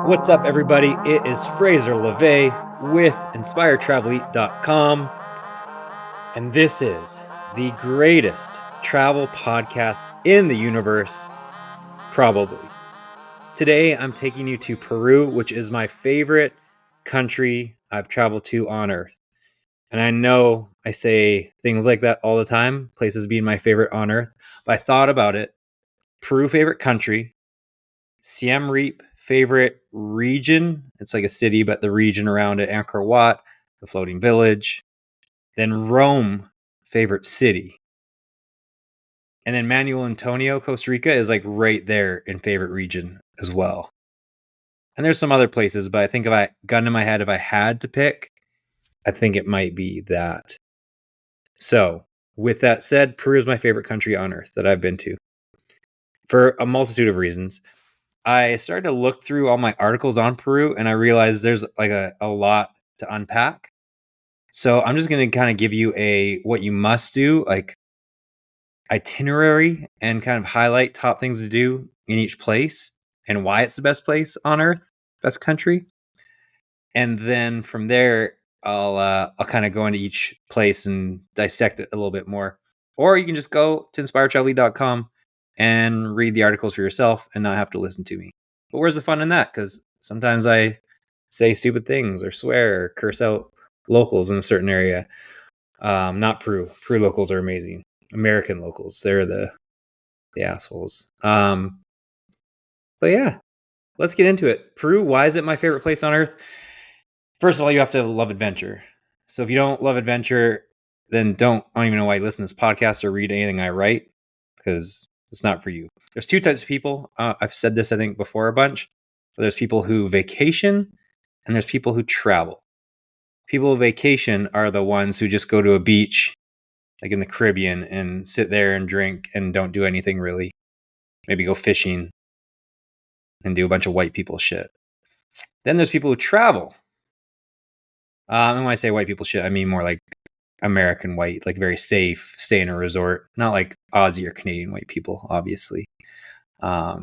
What's up, everybody? It is Fraser LeVay with InspireTravelEat.com, and this is the greatest travel podcast in the universe, probably. Today, I'm taking you to Peru, which is my favorite country I've traveled to on Earth. And I know I say things like that all the time, places being my favorite on Earth, but I thought about it. Peru, favorite country. Siem Reap, favorite region. It's like a city, but the region around it, Angkor Wat, the floating village. Then Rome, favorite city. And then Manuel Antonio, Costa Rica, is like right there in favorite region as well. And there's some other places, but I think if I gun to my head, if I had to pick, I think it might be that. So, with that said, Peru is my favorite country on earth that I've been to for a multitude of reasons. I started to look through all my articles on Peru and I realized there's like a lot to unpack. So I'm just going to kind of give you a what you must do, like itinerary, and kind of highlight top things to do in each place and why it's the best place on earth, best country. And then from there, I'll kind of go into each place and dissect it a little bit more. Or you can just go to inspiretravellead.com and read the articles for yourself and not have to listen to me. But where's the fun in that? Because sometimes I say stupid things or swear or curse out locals in a certain area. Not Peru. Peru locals are amazing. American locals, they're the assholes. But yeah, let's get into it. Peru, why is it my favorite place on earth? First of all, you have to love adventure. So if you don't love adventure, then I don't even know why you listen to this podcast or read anything I write, because it's not for you. There's two types of people. I've said this, I think, before a bunch. There's people who vacation and there's people who travel. People who vacation are the ones who just go to a beach, like in the Caribbean, and sit there and drink and don't do anything really. Maybe go fishing and do a bunch of white people shit. Then there's people who travel. And when I say white people shit, I mean more like American white, like very safe, stay in a resort, not like Aussie or Canadian white people, obviously. Yeah,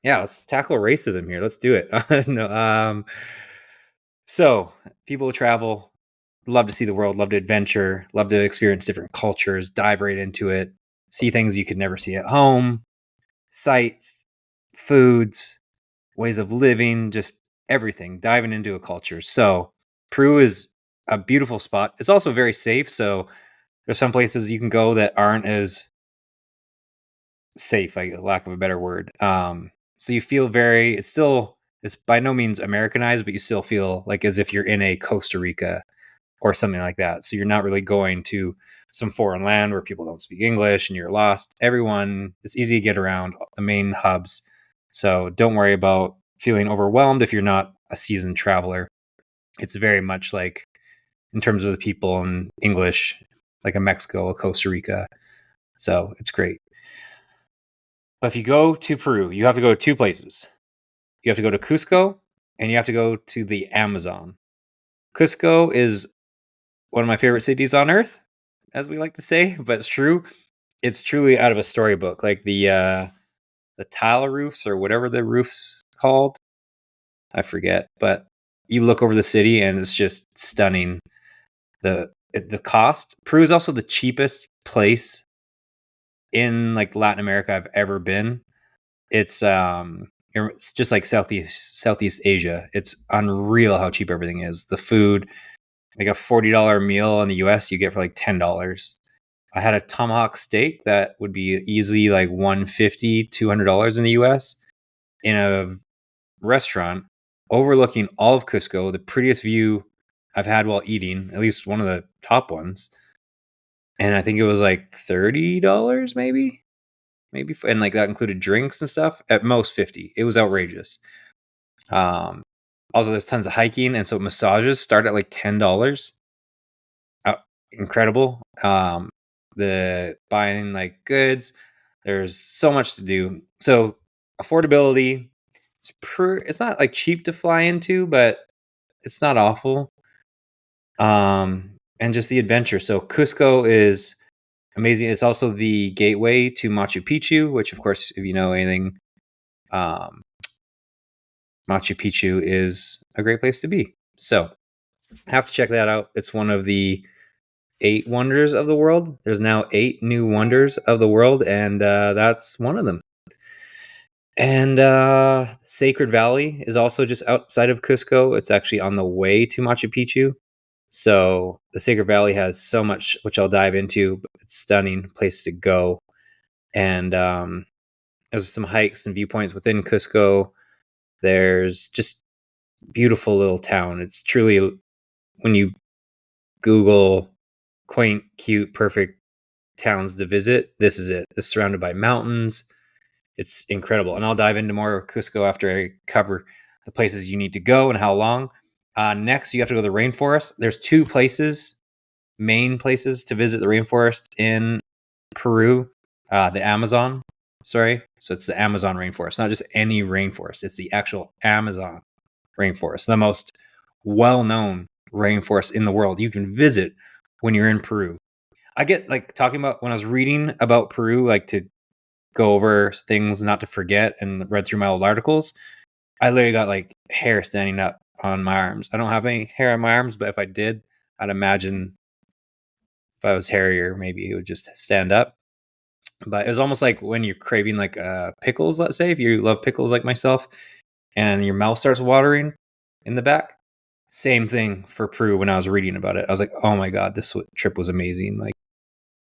let's tackle racism here. Let's do it. No, so people who travel, love to see the world, love to adventure, love to experience different cultures, dive right into it, see things you could never see at home, sights, foods, ways of living, just everything, diving into a culture. So Peru is a beautiful spot. It's also very safe. So there's some places you can go that aren't as safe, like lack of a better word. So you feel it's by no means Americanized, but you still feel like as if you're in a Costa Rica or something like that. So you're not really going to some foreign land where people don't speak English and you're lost. It's easy to get around the main hubs. So don't worry about feeling overwhelmed if you're not a seasoned traveler. It's very much like, in terms of the people and English, like a Mexico, a Costa Rica. So it's great. But if you go to Peru, you have to go to two places. You have to go to Cusco and you have to go to the Amazon. Cusco is one of my favorite cities on earth, as we like to say, but it's true. It's truly out of a storybook, like the tile roofs or whatever the roof's called. I forget, but you look over the city and it's just stunning. The cost. Peru is also the cheapest place in like Latin America I've ever been. It's just like Southeast Asia. It's unreal how cheap everything is. The food, like a $40 meal in the US, you get for like $10. I had a tomahawk steak that would be easily like $150, $200 in the US in a restaurant overlooking all of Cusco, the prettiest view I've had while eating, at least one of the top ones. And I think it was like $30 maybe, and like that included drinks and stuff. At most 50. It was outrageous. Also, there's tons of hiking, and so massages start at like $10. Incredible. The buying like goods, there's so much to do. So affordability, it's not like cheap to fly into, but it's not awful. And just the adventure. So Cusco is amazing. It's also the gateway to Machu Picchu, which, of course, if you know anything Machu Picchu is a great place to be. So have to check that out. It's one of the 8 wonders of the world. There's now 8 new wonders of the world, and that's one of them. And Sacred Valley is also just outside of Cusco. It's actually on the way to Machu Picchu. So the Sacred Valley has so much, which I'll dive into. But it's a stunning place to go. And there's some hikes and viewpoints within Cusco. There's just beautiful little town. It's truly, when you Google quaint, cute, perfect towns to visit, this is it. It's surrounded by mountains. It's incredible. And I'll dive into more of Cusco after I cover the places you need to go and how long. Next, you have to go to the rainforest. There's 2 places, main places to visit the rainforest in Peru. The Amazon, sorry. So it's the Amazon rainforest, not just any rainforest. It's the actual Amazon rainforest, the most well-known rainforest in the world. You can visit when you're in Peru. I get like talking about when I was reading about Peru, like to go over things not to forget, and read through my old articles. I literally got like hair standing up on my arms. I don't have any hair on my arms, but if I did, I'd imagine if I was hairier, maybe it would just stand up. But it was almost like when you're craving like pickles, let's say, if you love pickles like myself, and your mouth starts watering in the back. Same thing for Peru when I was reading about it. I was like, oh my God, this trip was amazing. Like,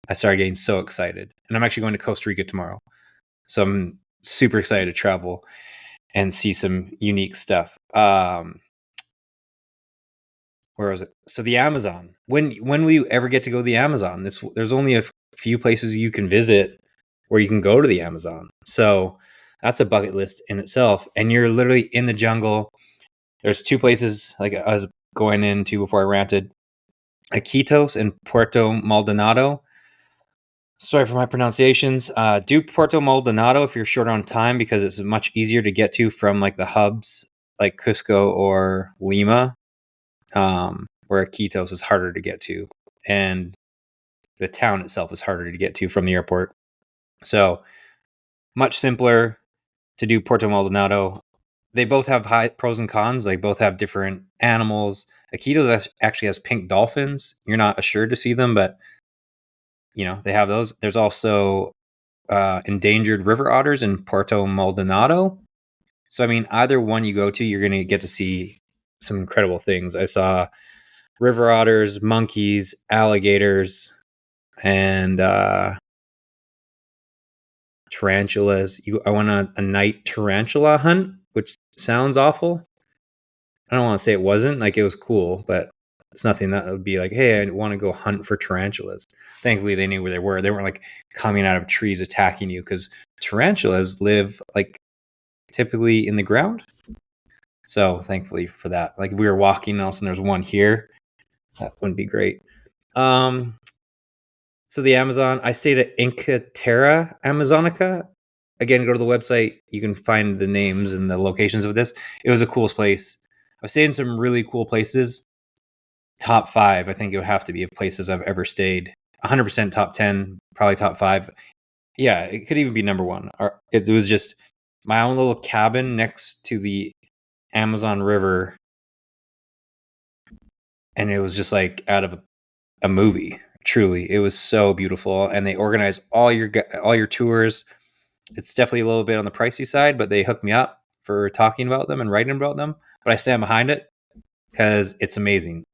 I started getting so excited. And I'm actually going to Costa Rica tomorrow. So I'm super excited to travel and see some unique stuff. Where was it? So the Amazon. When will you ever get to go to the Amazon? There's only a few places you can visit where you can go to the Amazon. So that's a bucket list in itself. And you're literally in the jungle. There's 2 places like I was going into before I ranted: Iquitos and Puerto Maldonado. Sorry for my pronunciations. Do Puerto Maldonado if you're short on time, because it's much easier to get to from like the hubs like Cusco or Lima, where Iquitos is harder to get to, and the town itself is harder to get to from the airport. So much simpler to do Puerto Maldonado. They both have high pros and cons. Like, both have different animals. Iquitos actually has pink dolphins. You're not assured to see them, but you know, they have those. There's also endangered river otters in Puerto Maldonado. So, I mean, either one you go to, you're going to get to see some incredible things. I saw river otters, monkeys, alligators, and tarantulas. I went on a night tarantula hunt, which sounds awful. I don't want to say it wasn't. Like, it was cool, but it's nothing that would be like, hey, I want to go hunt for tarantulas. Thankfully, they knew where they were. They weren't like coming out of trees attacking you, because tarantulas live like typically in the ground. So thankfully for that, like, we were walking and all of a sudden there's one here. That wouldn't be great. So the Amazon, I stayed at Inca Terra Amazonica. Again, go to the website. You can find the names and the locations of this. It was a cool place. I've stayed in some really cool places. Top 5, I think it would have to be, of places I've ever stayed. 100% top 10, probably top 5. Yeah, it could even be number 1. It was just my own little cabin next to the Amazon River, and it was just like out of a movie. Truly, it was so beautiful, and they organize all your tours. It's definitely a little bit on the pricey side, but they hooked me up for talking about them and writing about them. But I stand behind it because it's amazing.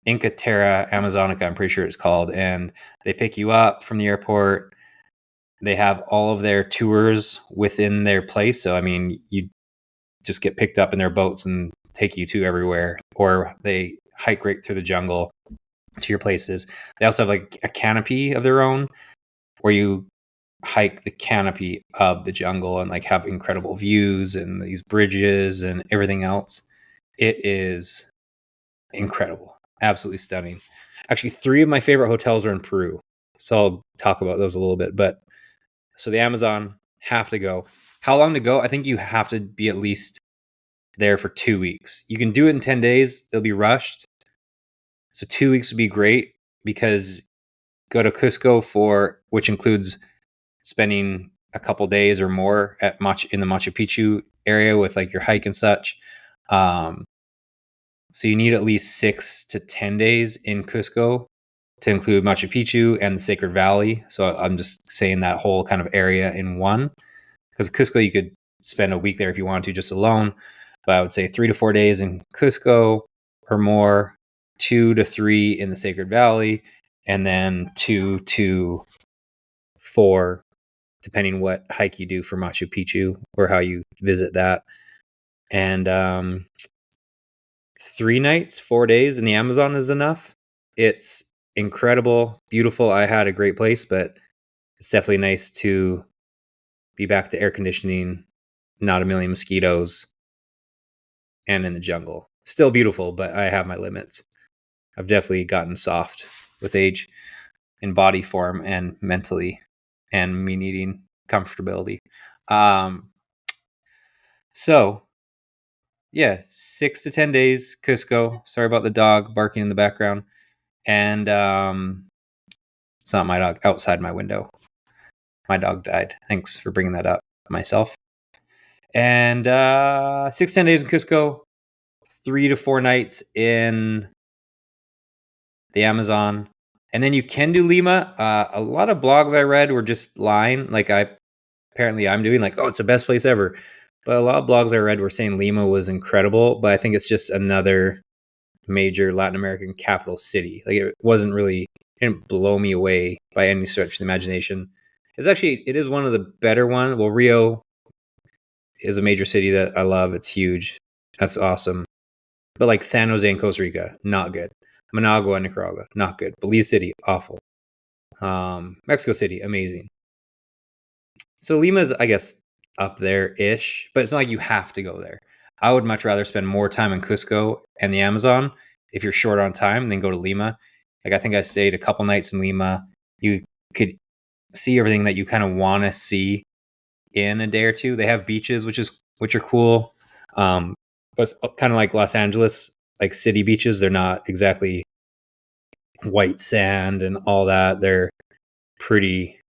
Inca Terra Amazonica, I'm pretty sure it's called, and they pick you up from the airport. They have all of their tours within their place. So, I mean, you just get picked up in their boats and take you to everywhere, or they hike right through the jungle to your places. They also have like a canopy of their own where you hike the canopy of the jungle and like have incredible views and these bridges and everything else. It is incredible. Absolutely stunning. Actually, 3 of my favorite hotels are in Peru. So I'll talk about those a little bit. But so the Amazon, have to go. How long to go? I think you have to be at least there for 2 weeks. You can do it in 10 days. It'll be rushed. So 2 weeks would be great, because go to Cusco which includes spending a couple days or more at in the Machu Picchu area with like your hike and such. So you need at least 6 to 10 days in Cusco to include Machu Picchu and the Sacred Valley. So I'm just saying that whole kind of area in one, because Cusco you could spend a week there if you wanted to just alone. But I would say 3 to 4 days in Cusco or more, 2 to 3 in the Sacred Valley, and then 2 to 4, depending what hike you do for Machu Picchu or how you visit that. And 3 nights, 4 days in the Amazon is enough. It's incredible, beautiful. I had a great place, but it's definitely nice to be back to air conditioning, not a million mosquitoes, and in the jungle. Still beautiful, but I have my limits. I've definitely gotten soft with age in body form and mentally, and me needing comfortability. So yeah, 6 to 10 days, Cusco. Sorry about the dog barking in the background. And it's not my dog, outside my window. My dog died. Thanks for bringing that up myself. And 6 to 10 days in Cusco, 3 to 4 nights in the Amazon. And then you can do Lima. A lot of blogs I read were just lying. Like I'm doing like, oh, it's the best place ever. But a lot of blogs I read were saying Lima was incredible. But I think it's just another major Latin American capital city. Like it didn't blow me away by any stretch of the imagination. It is one of the better ones. Well, Rio is a major city that I love. It's huge. That's awesome. But like San Jose in Costa Rica, not good. Managua in Nicaragua, not good. Belize City, awful. Mexico City, amazing. So Lima's, I guess, up there-ish, but it's not like you have to go there. I would much rather spend more time in Cusco and the Amazon if you're short on time than go to Lima. Like I think I stayed a couple nights in Lima. You could see everything that you kind of want to see in a day or two. They have beaches, which are cool. But it's kind of like Los Angeles, like city beaches. They're not exactly white sand and all that. They're pretty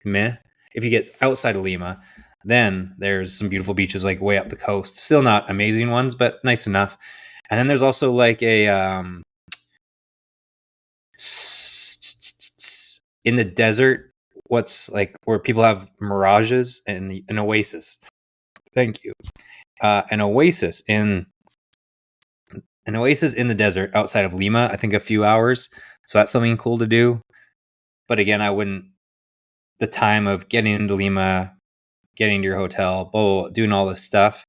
meh. If you get outside of Lima, then there's some beautiful beaches like way up the coast. Still not amazing ones, but nice enough. And then there's also like a in the desert, what's like where people have mirages, and an oasis. Thank you. An oasis in the desert outside of Lima. I think a few hours. So that's something cool to do. But again, I wouldn't. The time of getting into Lima, getting to your hotel, doing all this stuff.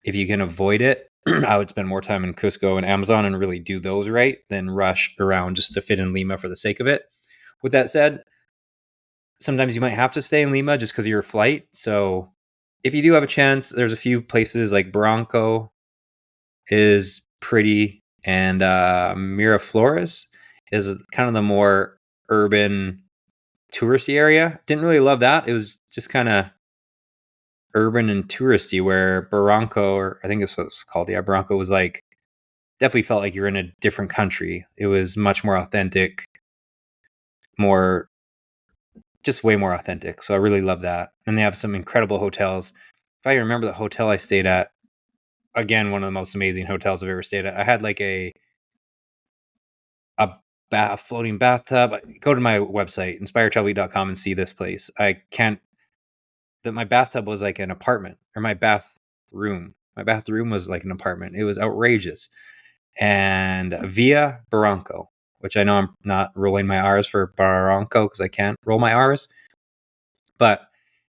If you can avoid it, I would spend more time in Cusco and Amazon and really do those right than rush around just to fit in Lima for the sake of it. With that said, sometimes you might have to stay in Lima just because of your flight. So if you do have a chance, there's a few places like Barranco is pretty, and Miraflores is kind of the more urban touristy area. Didn't really love that. It was just kind of urban and touristy, where Barranco, or I think it's what it's called. Yeah, Barranco was like, definitely felt like you're in a different country. It was much more authentic, just way more authentic. So I really love that. And they have some incredible hotels. If I remember the hotel I stayed at, again, one of the most amazing hotels I've ever stayed at. I had like a floating bathtub. Go to my website, inspiretravel.com, and see this place. My bathtub was like an apartment, or my bathroom was like an apartment. It was outrageous. And Via Barranco, which I know I'm not rolling my R's for Barranco because I can't roll my R's, but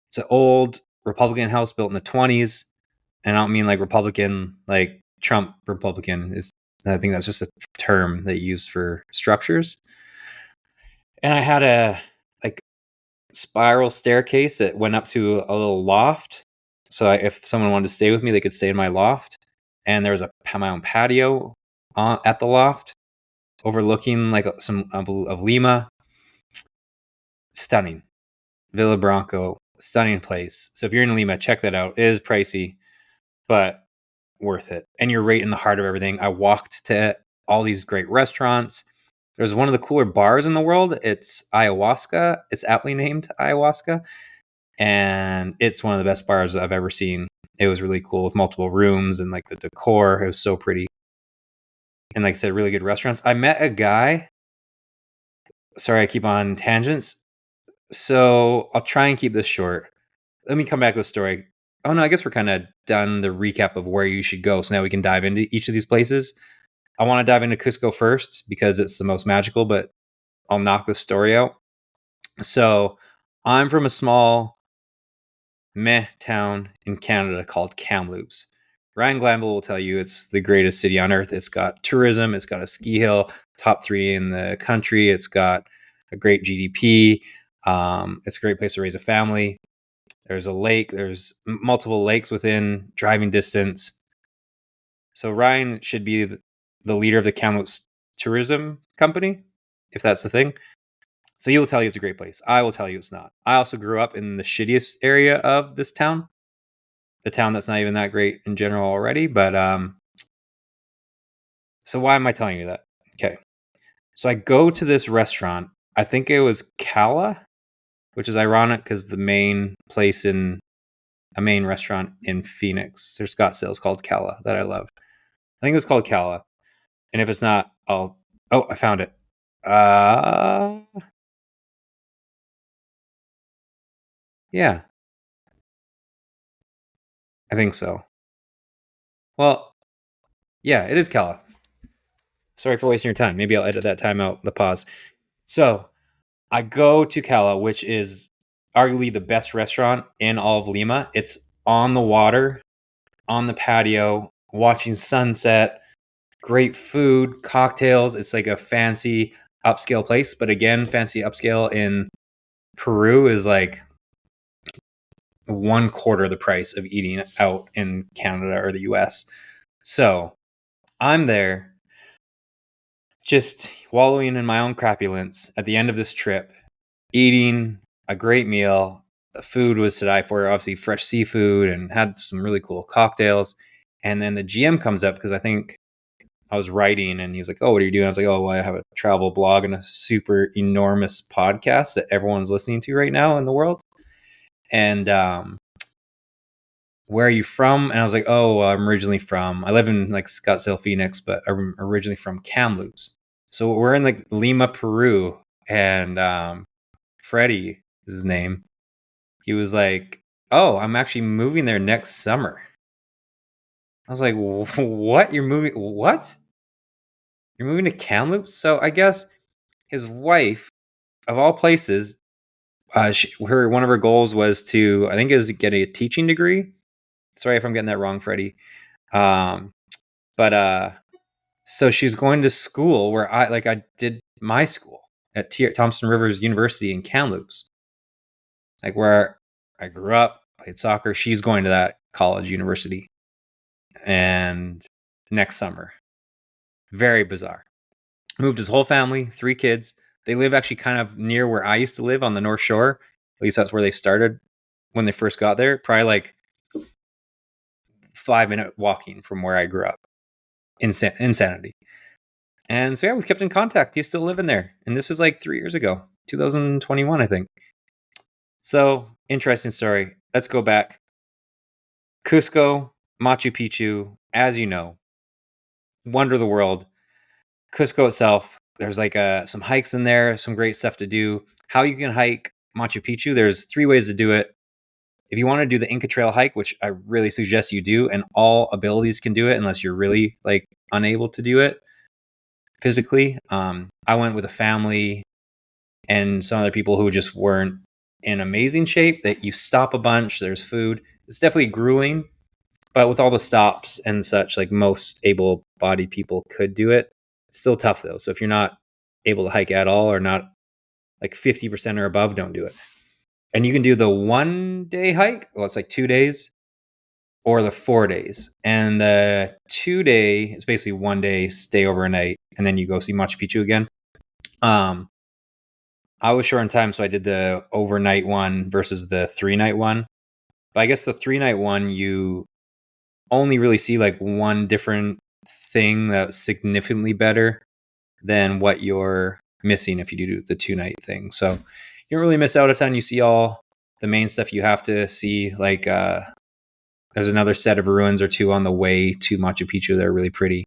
it's an old Republican house built in the 20s. And I don't mean like Republican, like Trump Republican. I think that's just a term they use for structures. And I had a like spiral staircase that went up to a little loft. So if someone wanted to stay with me, they could stay in my loft. And there was my own patio at the loft, overlooking like some of Lima. Stunning. Villa Branco, stunning place. So if you're in Lima, check that out. It is pricey, but worth it. And you're right in the heart of everything. I walked to all these great restaurants. There's one of the cooler bars in the world. It's Ayahuasca. It's aptly named Ayahuasca. and it's one of the best bars I've ever seen. It was really cool with multiple rooms and like the decor. It was so pretty. And like I said, really good restaurants. I met a guy. Sorry, I keep on tangents. So I'll try and keep this short. Let me come back to the story. Oh no, I guess we're kind of done the recap of where you should go. So now we can dive into each of these places. I want to dive into Cusco first because it's the most magical, but I'll knock the story out. So I'm from a small meh town in Canada called Kamloops. Ryan Glanville will tell you it's the greatest city on earth. It's got tourism, it's got a ski hill, top 3 in the country. It's got a great GDP. It's a great place to raise a family. There's a lake. There's multiple lakes within driving distance. So Ryan should be the leader of the Kamloops tourism company, if that's the thing. So he will tell you it's a great place. I will tell you it's not. I also grew up in the shittiest area of this town. The town that's not even that great in general already. But so why am I telling you that? Okay. So I go to this restaurant. I think it was Kala, which is ironic because the main place in a main restaurant in Phoenix, there's Scottsdale, is called Kala that I love. I think it was called Kala. And if it's not, I found it. Yeah, I think so. Well, yeah, it is Kala. Sorry for wasting your time. Maybe I'll edit that time out, the pause. So I go to Kala, which is arguably the best restaurant in all of Lima. It's on the water, on the patio, watching sunset, great food, cocktails. It's like a fancy upscale place. But again, fancy upscale in Peru is like 1/4 the price of eating out in Canada or the US. So I'm there just wallowing in my own crapulence at the end of this trip, eating a great meal. The food was to die for, obviously fresh seafood, and had some really cool cocktails. And then the GM comes up because I think I was writing and he was like, "Oh, what are you doing?" I was like, "Oh, well, I have a travel blog and a super enormous podcast that everyone's listening to right now in the world. And where are you from?" And I was like, "Oh, I live in like Scottsdale, Phoenix, but I'm originally from Kamloops." So we're in like Lima, Peru. And Freddie is his name. He was like, "Oh, I'm actually moving there next summer." I was like, "What? You're moving? What? You're moving to Kamloops?" So I guess his wife, of all places, one of her goals was to, I think, is get a teaching degree. Sorry if I'm getting that wrong, Freddie. Um, but so she was going to school where I did my school at Thompson Rivers University in Kamloops, like where I grew up, played soccer. She's going to that college, university, and next summer. Very bizarre. Moved his whole family, 3 kids. They live actually kind of near where I used to live on the North Shore. At least that's where they started when they first got there. Probably like 5-minute walking from where I grew up. Insanity. And so yeah, we kept in contact. He's still living there. And this is like 3 years ago, 2021, I think. So interesting story. Let's go back. Cusco, Machu Picchu, as you know, wonder of the world. Cusco itself, there's like some hikes in there, some great stuff to do. How you can hike Machu Picchu, there's 3 ways to do it. If you want to do the Inca Trail hike, which I really suggest you do, and all abilities can do it unless you're really like unable to do it physically. I went with a family and some other people who just weren't in amazing shape. That you stop a bunch, there's food. It's definitely grueling, but with all the stops and such, like most able-bodied people could do it. It's still tough though. So if you're not able to hike at all or not like 50% or above, don't do it. And you can do the 1-day hike. Well, it's like 2 days, or the 4 days. And the 2-day is basically 1 day, stay overnight, and then you go see Machu Picchu again. I was short on time, so I did the overnight one versus the 3-night one. But I guess the 3-night one, you only really see like one different thing that's significantly better than what you're missing if you do the 2-night thing. So you don't really miss out a ton. You see all the main stuff you have to see. Like there's another set of ruins or two on the way to Machu Picchu that are really pretty.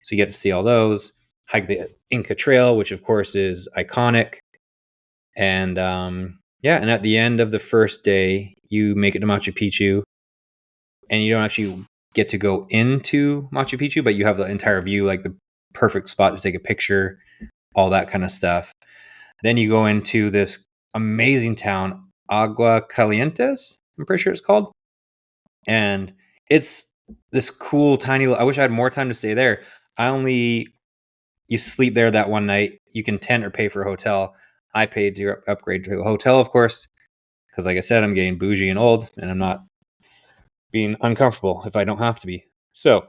So you get to see all those. Hike the Inca Trail, which of course is iconic. And and at the end of the first day, you make it to Machu Picchu, and you don't actually get to go into Machu Picchu, but you have the entire view, like the perfect spot to take a picture, all that kind of stuff. Then you go into this amazing town, Agua Calientes, I'm pretty sure it's called. And it's this cool, tiny, I wish I had more time to stay there. You sleep there that one night. You can tent or pay for a hotel. I paid to upgrade to a hotel, of course, because like I said, I'm getting bougie and old, and I'm not being uncomfortable if I don't have to be. So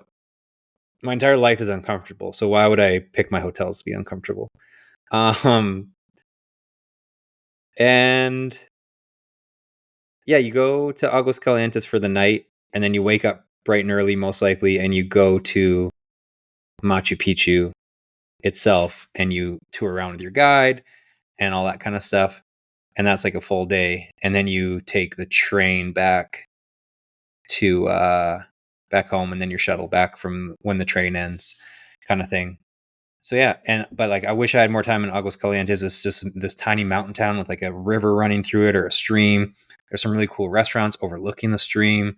my entire life is uncomfortable. So why would I pick my hotels to be uncomfortable? And yeah, you go to Aguas Calientes for the night, and then you wake up bright and early, most likely, and you go to Machu Picchu itself, and you tour around with your guide and all that kind of stuff. And that's like a full day. And then you take the train back to back home, and then you're shuttled back from when the train ends, kind of thing. So yeah, but like I wish I had more time in Aguas Calientes. It's just this tiny mountain town with like a river running through it or a stream. There's some really cool restaurants overlooking the stream.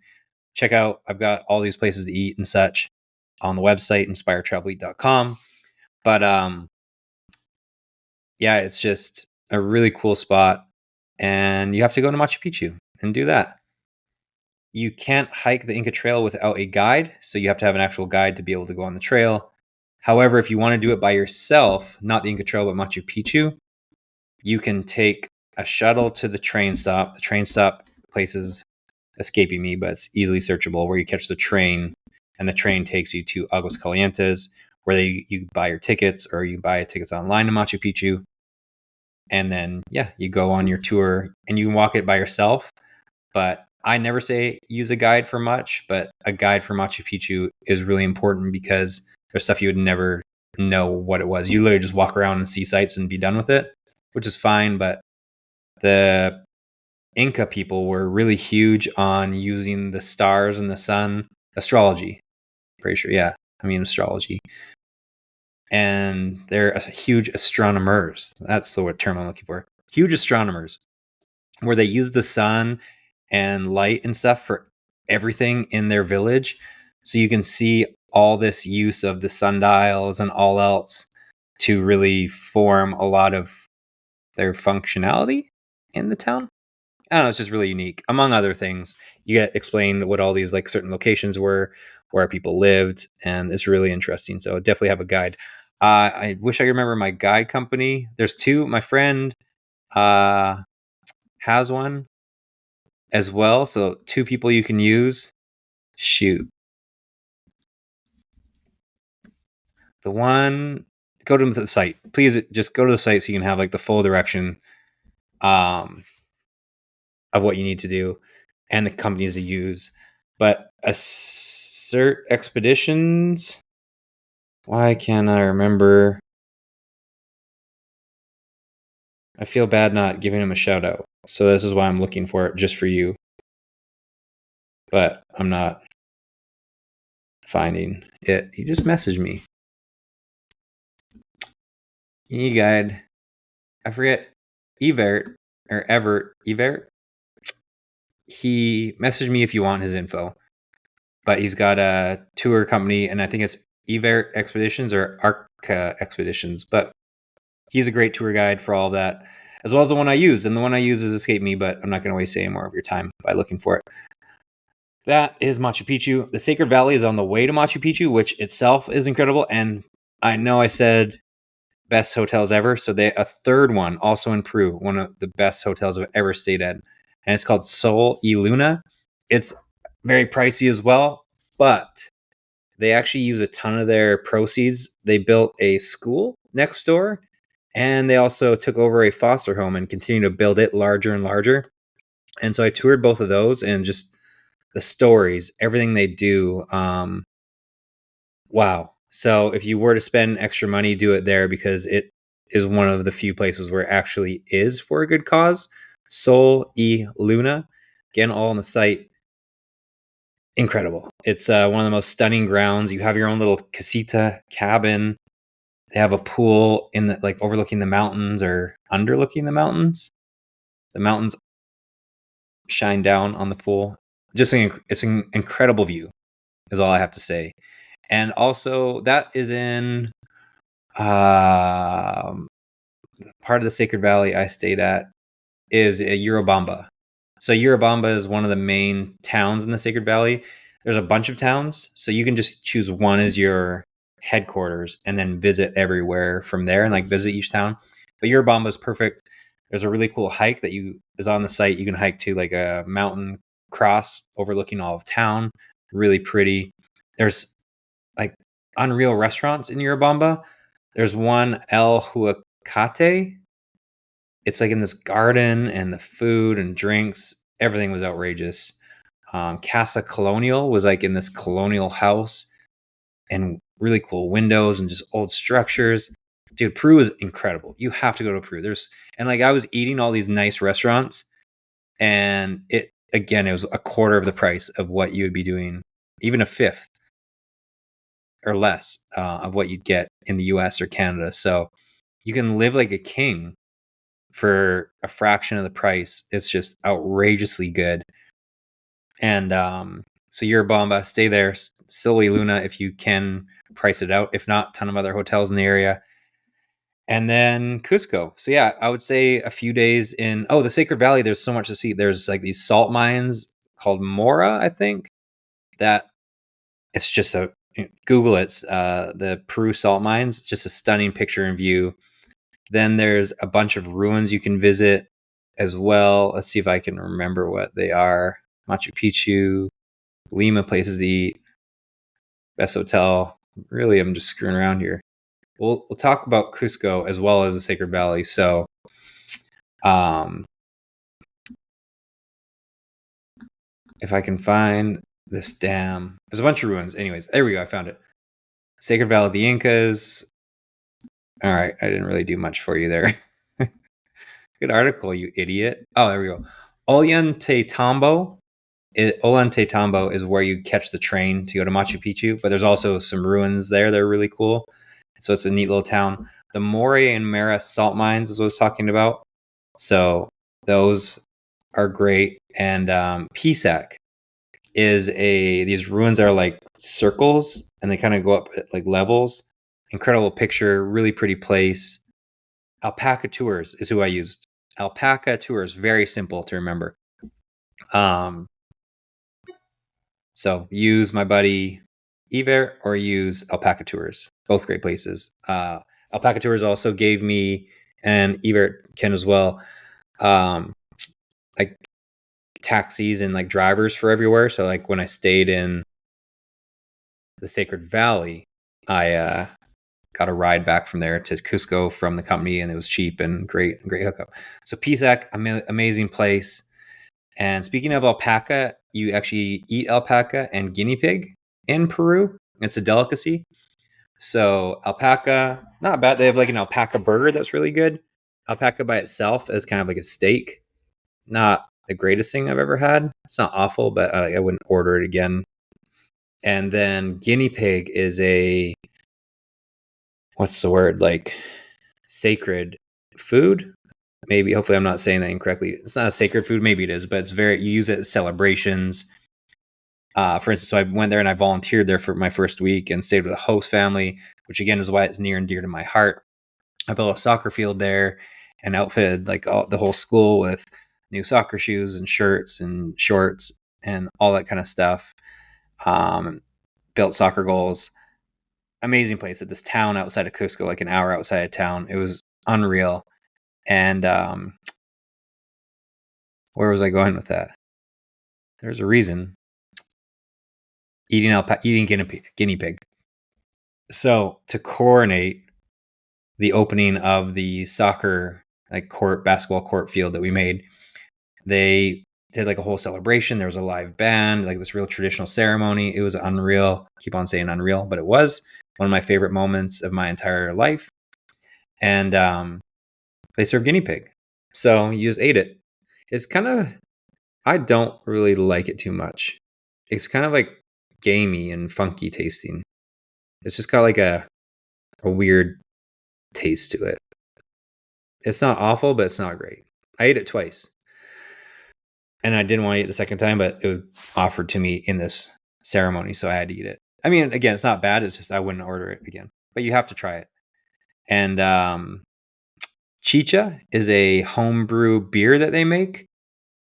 Check out, I've got all these places to eat and such on the website, inspiretravelite.com. But yeah, it's just a really cool spot. And you have to go to Machu Picchu and do that. You can't hike the Inca Trail without a guide, so you have to have an actual guide to be able to go on the trail. However, if you want to do it by yourself, not the Inca Trail, but Machu Picchu, you can take a shuttle to the train stop. The train stop place is escaping me, but it's easily searchable, where you catch the train, and the train takes you to Aguas Calientes, where you buy your tickets, or you buy tickets online to Machu Picchu. And then, yeah, you go on your tour, and you can walk it by yourself. But I never say use a guide for much, but a guide for Machu Picchu is really important because there's stuff you would never know what it was. You literally just walk around and see sights and be done with it, which is fine. But the Inca people were really huge on using the stars and the sun, astrology. Pretty sure, yeah. I mean astrology. And they're huge astronomers. That's the term I'm looking for. Huge astronomers, where they use the sun and light and stuff for everything in their village. So you can see all this use of the sundials and all else to really form a lot of their functionality in the town. I don't know, it's just really unique. Among other things, you get explained what all these like certain locations were, where people lived, and it's really interesting. So definitely have a guide. I wish I could remember my guide company. There's two. My friend has one as well. So two people you can use. Shoot. The one, go to the site. Please just go to the site so you can have like the full direction of what you need to do and the companies to use. But Assert Expeditions, why can't I remember? I feel bad not giving him a shout out. So this is why I'm looking for it just for you. But I'm not finding it. He just messaged me. E-guide. I forget. Evert. He messaged me if you want his info. But he's got a tour company, and I think it's Evert Expeditions or Arca Expeditions. But he's a great tour guide for all of that, as well as the one I use. And the one I use has escaped me, but I'm not going to waste any more of your time by looking for it. That is Machu Picchu. The Sacred Valley is on the way to Machu Picchu, which itself is incredible. And I know I said best hotels ever. So a third one, also in Peru, one of the best hotels I've ever stayed at. And it's called Sol y Luna. It's very pricey as well, but they actually use a ton of their proceeds. They built a school next door, and they also took over a foster home and continue to build it larger and larger. And so I toured both of those, and just the stories, everything they do. Wow. So if you were to spend extra money, do it there, because it is one of the few places where it actually is for a good cause. Sol y Luna. Again, all on the site. Incredible. It's one of the most stunning grounds. You have your own little casita cabin. They have a pool in the like overlooking the mountains or underlooking the mountains. The mountains shine down on the pool. It's an incredible view, is all I have to say. And also, that is in part of the Sacred Valley I stayed at is Urubamba. So Urubamba is one of the main towns in the Sacred Valley. There's a bunch of towns, so you can just choose one as your headquarters and then visit everywhere from there and like visit each town. But Urubamba is perfect. There's a really cool hike that is on the site. You can hike to like a mountain cross overlooking all of town. Really pretty. There's like unreal restaurants in Urubamba. There's one El Huacate. It's like in this garden, and the food and drinks, everything was outrageous. Casa Colonial was like in this colonial house and really cool windows and just old structures. Dude, Peru is incredible. You have to go to Peru. And like I was eating all these nice restaurants, and it was a quarter of the price of what you would be doing, even a fifth or less of what you'd get in the US or Canada. So you can live like a king for a fraction of the price. It's just outrageously good. And so Urubamba, stay there. Silly Luna, if you can price it out. If not, ton of other hotels in the area. And then Cusco. So yeah, I would say a few days in. Oh, the Sacred Valley. There's so much to see. There's like these salt mines called Mora, I think. That it's just Google it. The Peru salt mines. Just a stunning picture and view. Then there's a bunch of ruins you can visit as well. Let's see if I can remember what they are. Machu Picchu, Lima, places to eat, best hotel. Really, I'm just screwing around here. We'll talk about Cusco as well as the Sacred Valley. So, if I can find this dam, there's a bunch of ruins. Anyways, there we go. I found it. Sacred Valley of the Incas. All right, I didn't really do much for you there. Good article, you idiot. Oh, there we go. Ollantaytambo. Ollantaytambo is where you catch the train to go to Machu Picchu, but there's also some ruins there that are really cool. So it's a neat little town. The More and Mara salt mines is what I was talking about. So those are great. And Pisac is these ruins are like circles, and they kind of go up at like levels. Incredible picture, really pretty place. Alpaca Tours is who I used. Alpaca Tours, very simple to remember. So use my buddy Iver or use Alpaca Tours. Both great places. Alpaca Tours also gave me, and Iver can as well, like taxis and like drivers for everywhere. So like when I stayed in the Sacred Valley, I got a ride back from there to Cusco from the company, and it was cheap and great hookup. So Pisac, amazing place. And speaking of alpaca, you actually eat alpaca and guinea pig in Peru. It's a delicacy. So alpaca, not bad. They have like an alpaca burger that's really good. Alpaca by itself is kind of like a steak. Not the greatest thing I've ever had. It's not awful, but I wouldn't order it again. And then guinea pig is what's the word? Like sacred food. Maybe, hopefully I'm not saying that incorrectly. It's not a sacred food. Maybe it is, but you use it at celebrations. For instance, so I went there and I volunteered there for my first week and stayed with a host family, which again is why it's near and dear to my heart. I built a soccer field there and outfitted like the whole school with new soccer shoes and shirts and shorts and all that kind of stuff. Built soccer goals. Amazing place at this town outside of Cusco, like an hour outside of town. It was unreal. And where was I going with that? There's a reason. Eating guinea pig. So to coordinate the opening of the soccer basketball court field that we made, they did like a whole celebration. There was a live band, like this real traditional ceremony. It was unreal. Keep on saying unreal, but it was one of my favorite moments of my entire life. And they served guinea pig, so you just ate it. It's kind of, I don't really like it too much. It's kind of like gamey and funky tasting. It's just got like a weird taste to it. It's not awful, but it's not great. I ate it twice, and I didn't want to eat it the second time, but it was offered to me in this ceremony, so I had to eat it. I mean, again, it's not bad. It's just I wouldn't order it again, but you have to try it. And chicha is a homebrew beer that they make.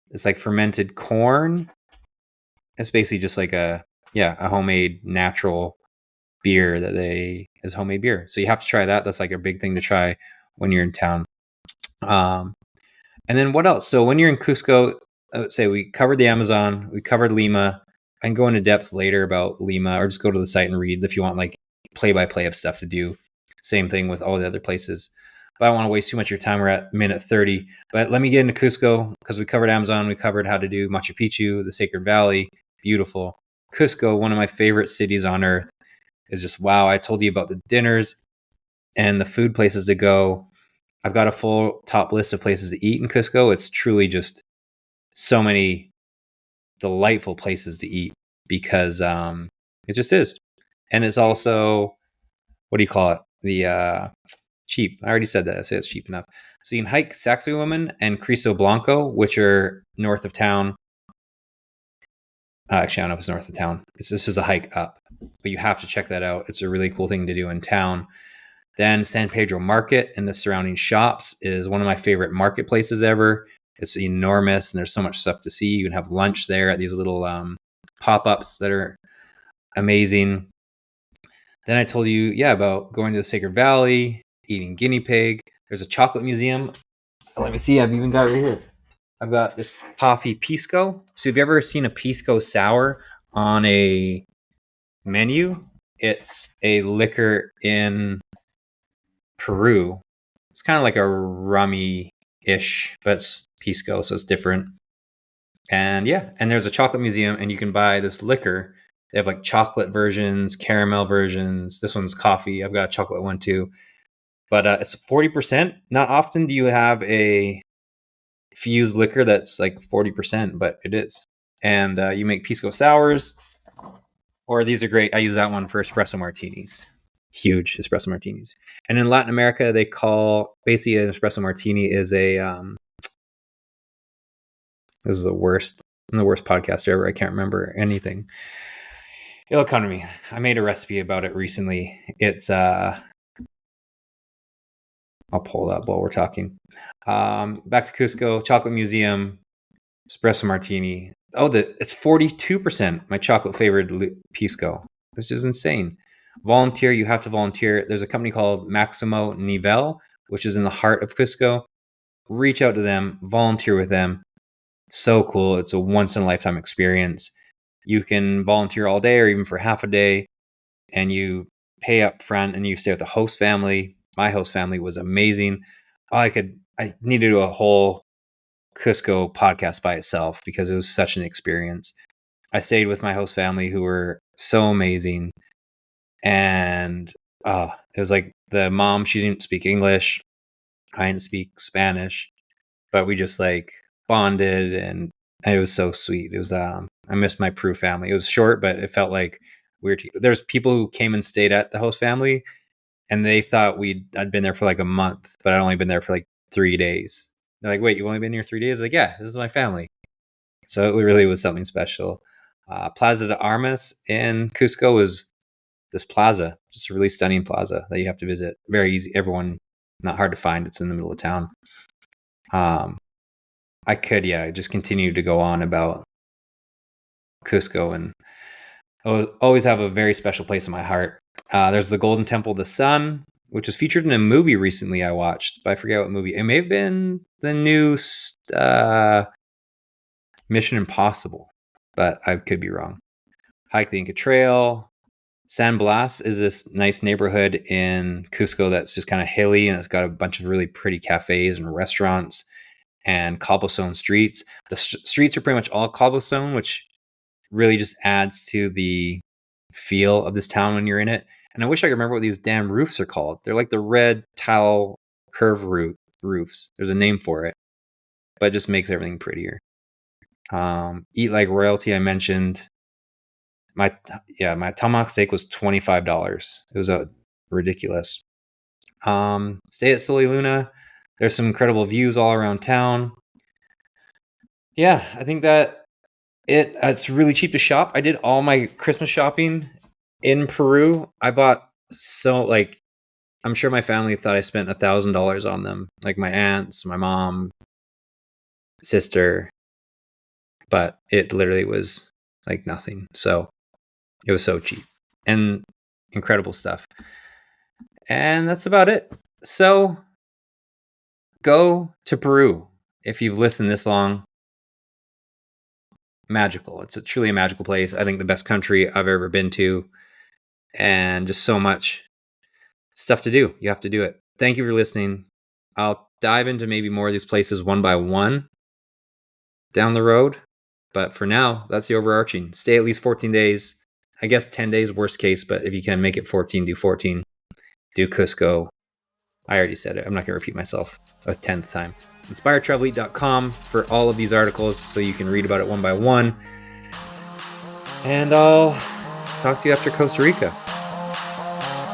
It's like fermented corn. It's basically just like a homemade natural beer that is homemade beer. So you have to try that. That's like a big thing to try when you're in town. And then what else? So when you're in Cusco, I would say we covered the Amazon, we covered Lima. I can go into depth later about Lima, or just go to the site and read if you want like play by play of stuff to do. Same thing with all the other places. But I don't want to waste too much of your time. We're at minute 30. But let me get into Cusco because we covered Amazon. We covered how to do Machu Picchu, the Sacred Valley. Beautiful. Cusco, one of my favorite cities on earth, is just wow. I told you about the dinners and the food places to go. I've got a full top list of places to eat in Cusco. It's truly just so many delightful places to eat because it just is. And it's also, what do you call it? The cheap. I already said that. I say it's cheap enough. So you can hike Sacsayhuaman and Cristo Blanco, which are north of town. Actually, I don't know if it's north of town. This is a hike up, but you have to check that out. It's a really cool thing to do in town. Then San Pedro Market and the surrounding shops is one of my favorite marketplaces ever. It's enormous and there's so much stuff to see. You can have lunch there at these little pop-ups that are amazing. Then I told you, about going to the Sacred Valley, eating guinea pig. There's a chocolate museum. Let me see. I've even got it right here. I've got this coffee pisco. So if you've ever seen a pisco sour on a menu, it's a liquor in Peru. It's kind of like a rummy-ish, but it's pisco, so it's different. And and there's a chocolate museum, and you can buy this liquor. They have like chocolate versions, caramel versions. This one's coffee. I've got a chocolate one too. But it's 40%. Not often do you have a fused liquor that's like 40%, but it is. And you make pisco sours, or these are great. I use that one for espresso martinis. Huge espresso martinis. And in Latin America, they call basically an espresso martini is a this is the worst. I'm the worst podcaster ever. I can't remember anything. It'll come to me. I made a recipe about it recently. It's I'll pull it up while we're talking. Back to Cusco, chocolate museum, espresso martini. Oh, it's 42%. My chocolate flavored pisco, which is insane. Volunteer, you have to volunteer. There's a company called Maximo Nivel, which is in the heart of Cusco. Reach out to them, volunteer with them. So cool. It's a once in a lifetime experience. You can volunteer all day or even for half a day, and you pay up front and you stay with the host family. My host family was amazing. I need to do a whole Cusco podcast by itself because it was such an experience. I stayed with my host family who were so amazing. And it was like the mom, she didn't speak English. I didn't speak Spanish, but we just like bonded and it was so sweet. It was, I missed my Peru family. It was short, but it felt like weird. There's people who came and stayed at the host family and they thought I'd been there for like a month, but I'd only been there for like 3 days. They're like, wait, you've only been here 3 days? Like, yeah, this is my family. So it really was something special. Plaza de Armas in Cusco was this plaza, just a really stunning plaza that you have to visit. Very easy. Everyone, not hard to find. It's in the middle of town. I could, just continue to go on about Cusco and I'll always have a very special place in my heart. There's the Golden Temple of the Sun, which was featured in a movie recently I watched, but I forget what movie. It may have been the new Mission Impossible, but I could be wrong. Hike the Inca Trail. San Blas is this nice neighborhood in Cusco that's just kind of hilly and it's got a bunch of really pretty cafes and restaurants and cobblestone streets. The streets are pretty much all cobblestone, which really just adds to the feel of this town when you're in it. And I wish I could remember what these damn roofs are called. They're like the red tile curve roofs. There's a name for it. but it just makes everything prettier. Eat like royalty. I mentioned my tomahawk steak was $25. It was ridiculous. Stay at Soli Luna. There's some incredible views all around town. Yeah, I think that it's really cheap to shop. I did all my Christmas shopping in Peru. I bought I'm sure my family thought I spent $1,000 on them, like my aunts, my mom, sister, but it literally was like nothing. So it was so cheap and incredible stuff. And that's about it. So go to Peru if you've listened this long. Magical. It's truly a magical place. I think the best country I've ever been to, and just so much stuff to do. You have to do it. Thank you for listening. I'll dive into maybe more of these places one by one down the road. But for now, that's the overarching. Stay at least 14 days. I guess 10 days worst case, but if you can make it 14, do 14. Do Cusco. I already said it. I'm not going to repeat myself a 10th time. InspiredTravelEat.com for all of these articles so you can read about it one by one. And I'll talk to you after Costa Rica.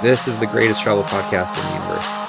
This is the greatest travel podcast in the universe.